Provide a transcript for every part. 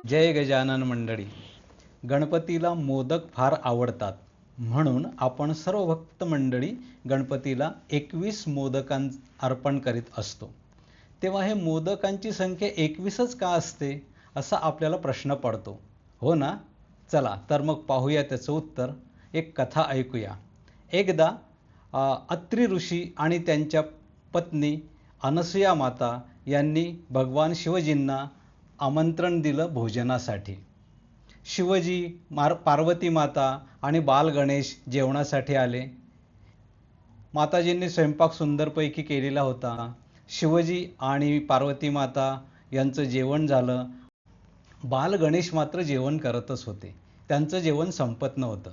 जय गजानन मंडळी. गणपतीला मोदक फार आवडतात, म्हणून आपण सर्व भक्त मंडळी गणपतीला 21 मोदकां अर्पण करीत असतो. तेव्हा हे मोदकांची संख्या 21च का असते, असा आपल्याला प्रश्न पडतो, हो ना? चला तर मग पाहूया त्याचं उत्तर. एक कथा ऐकूया. एकदा अत्रि ऋषी आणि त्यांच्या पत्नी अनसूया माता यांनी भगवान शिवजींना आमंत्रण दिलं भोजनासाठी. शिवजी, पार्वती माता आणि बाल गणेश जेवणासाठी आले. माताजींनी स्वयंपाक सुंदरपैकी केलेला होता. शिवजी आणि पार्वती माता यांचं जेवण झालं. बाल गणेश मात्र जेवण करतच होते. त्यांचं जेवण संपत नव्हतं.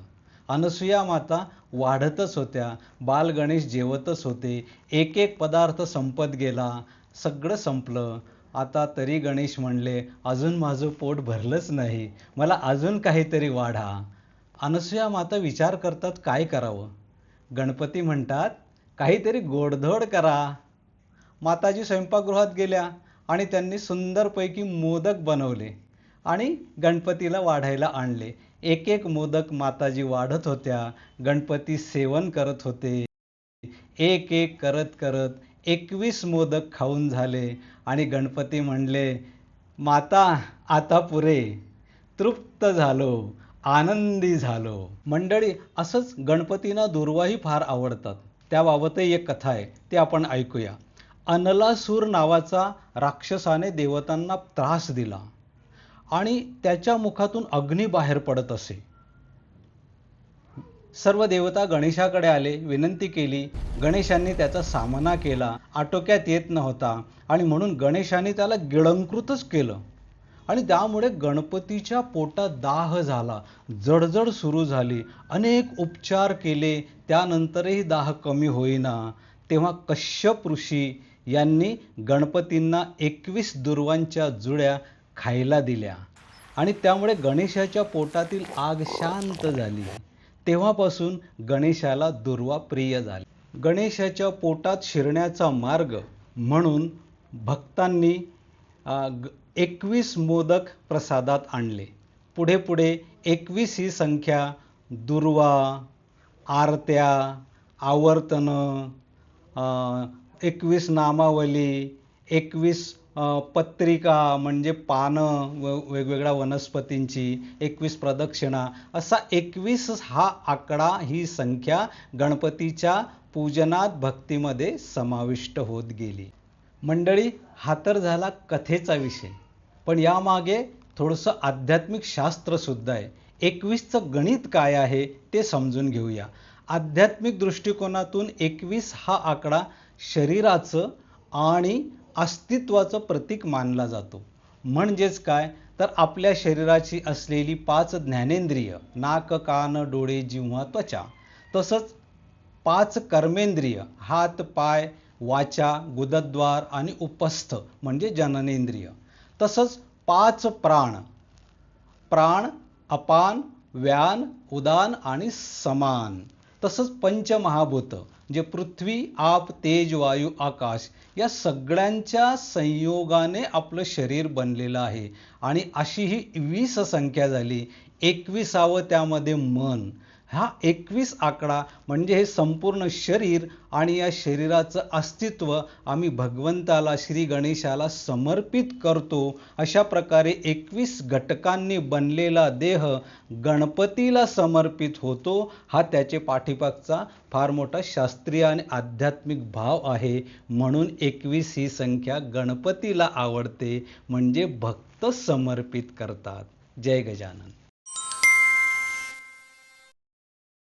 अनसूया माता वाढतच होत्या. बाल गणेश जेवतच होते. एक एक पदार्थ संपत गेला. सगळं संपलं. आता तरी गणेश म्हणले, अजून माझं पोट भरलंच नाही, मला अजून काहीतरी वाढा. अनसूया माता विचार करतात काय करावं. गणपती म्हणतात, काहीतरी गोडधोड करा. माताजी स्वयंपाकगृहात गेल्या आणि त्यांनी सुंदरपैकी मोदक बनवले आणि गणपतीला वाढायला आणले. एक एक मोदक माताजी वाढत होत्या. गणपती सेवन करत होते. एक एक करत करत 21 मोदक खाऊन झाले आणि गणपती म्हणले, माता आता पुरे, तृप्त झालो, आनंदी झालो. मंडळी, असंच गणपतींना दुर्वाही फार आवडतात. त्याबाबतही एक कथा आहे, ते आपण ऐकूया. अनलासूर नावाचा राक्षसाने देवतांना त्रास दिला आणि त्याच्या मुखातून अग्नी बाहेर पडत असे. सर्व देवता गणेशाकडे आले, विनंती केली. गणेशांनी त्याचा सामना केला. आटोक्यात येत नव्हता आणि म्हणून गणेशांनी त्याला गिळंकृतच केलं आणि त्यामुळे गणपतीच्या पोटात दाह झाला. जडजड सुरू झाली. अनेक उपचार केले, त्यानंतरही दाह कमी होईना. तेव्हा कश्यप ऋषी यांनी गणपतींना 21 दुर्वांच्या जुड्या खायला दिल्या आणि त्यामुळे गणेशाच्या पोटातील आग शांत झाली. तेव्हापासून गणेशाला दुर्वा प्रिय झाली. गणेशाच्या पोटात शिरण्याचा मार्ग म्हणून भक्तांनी 21 मोदक प्रसादात आणले. पुढे पुढे 21 ही संख्या दुर्वा, आरत्या, आवर्तनं, 21 नामावली, 21 पत्रिका म्हणजे पानं वेगवेगळ्या वनस्पतींची, 21 प्रदक्षिणा, असा 21 हा आकडा, ही संख्या गणपतीच्या पूजनात भक्तीमध्ये समाविष्ट होत गेली. मंडळी, हा तर झाला कथेचा विषय, पण यामागे थोडंसं आध्यात्मिक शास्त्रसुद्धा आहे. 21चं गणित काय आहे ते समजून घेऊया. आध्यात्मिक दृष्टिकोनातून 21 हा आकडा शरीराचं आणि अस्तित्वाचं प्रतीक मानला जातो. म्हणजेच काय, तर आपल्या शरीराची असलेली 5 ज्ञानेंद्रिय, नाक, कान, डोळे, जिव्हा, त्वचा, तसंच 5 कर्मेंद्रिय, हात, पाय, वाचा, गुदद्वार आणि उपस्थ म्हणजे जननेंद्रिय, तसंच 5 प्राण, प्राण, अपान, व्यान, उदान आणि समान, तसंच पंचमहाभूत जे पृथ्वी, आप, तेज, वायू, आकाश या सगळ्यांच्या संयोगाने आपलं शरीर बनलेलं आहे. आणि अशी ही 20 संख्या झाली. 21वावं त्यामध्ये मन. हा 21 आकडा म्हणजे हे संपूर्ण शरीर आणि या शरीराचं अस्तित्व आम्ही भगवंताला, श्री गणेशाला समर्पित करतो. अशा प्रकारे 21 घटकांनी बनलेला देह गणपतीला समर्पित होतो. हा त्याचे पाठीमागचा फार मोठा शास्त्रीय आणि आध्यात्मिक भाव आहे. म्हणून 21 ही संख्या गणपतीला आवडते, म्हणजे भक्त समर्पित करतात. जय गजानन.